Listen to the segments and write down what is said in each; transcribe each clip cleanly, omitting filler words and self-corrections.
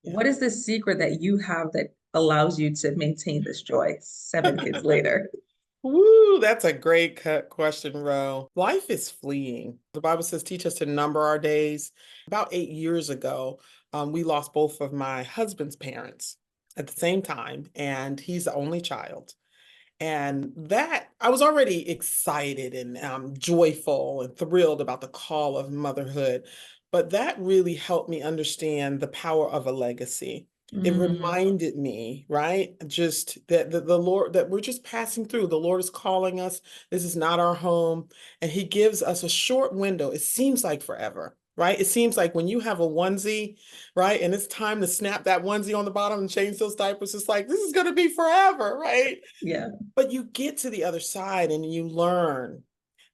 Yeah. What is the secret that you have that allows you to maintain this joy 7 kids later? Woo, that's a great question, Ro. Life is fleeting. The Bible says, teach us to number our days. About 8 years ago, we lost both of my husband's parents at the same time, and he's the only child. And that I was already excited and joyful and thrilled about the call of motherhood. But that really helped me understand the power of a legacy. It Mm, reminded me, right? Just that the Lord, that we're just passing through. The Lord is calling us. This is not our home. And He gives us a short window. It seems like forever, right? It seems like when you have a onesie, right? And it's time to snap that onesie on the bottom and change those diapers. It's like, this is going to be forever, right? yeah. But you get to the other side and you learn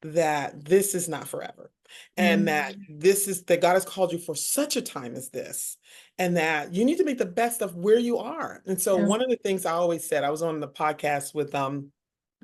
that this is not forever. And that Mm, this is that God has called you for such a time as this, and that you need to make the best of where you are. And so yeah. one of the things I always said, I was on the podcast with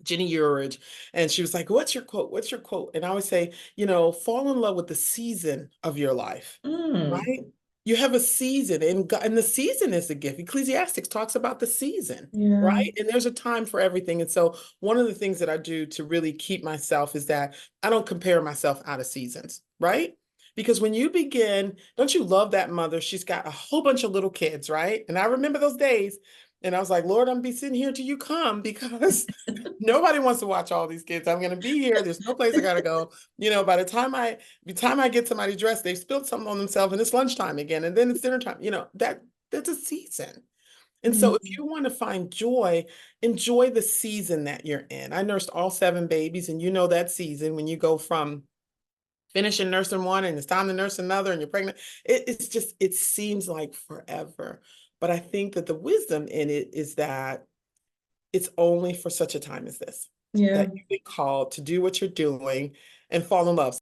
Jenny Urich, and she was like, "What's your quote? What's your quote?" And I always say, fall in love with the season of your life, Mm, right? You have a season, and God, and the season is a gift. Ecclesiastics talks about the season, yeah. right? And there's a time for everything. And so one of the things that I do to really keep myself is that I don't compare myself out of seasons, right? Because when you begin, don't you love that mother? She's got a whole bunch of little kids, right? And I remember those days. And I was like, Lord, I'm gonna be sitting here till you come because nobody wants to watch all these kids. I'm going to be here. There's no place I got to go. By the time I get somebody dressed, they've spilled something on themselves and it's lunchtime again. And then it's dinner time. That's a season. And so if Mm, you want to find joy, enjoy the season that you're in. I nursed all 7 babies, and that season when you go from finishing nursing one and it's time to nurse another and you're pregnant. It seems like forever. But I think that the wisdom in it is that it's only for such a time as this yeah. that you've been called to do what you're doing and fall in love.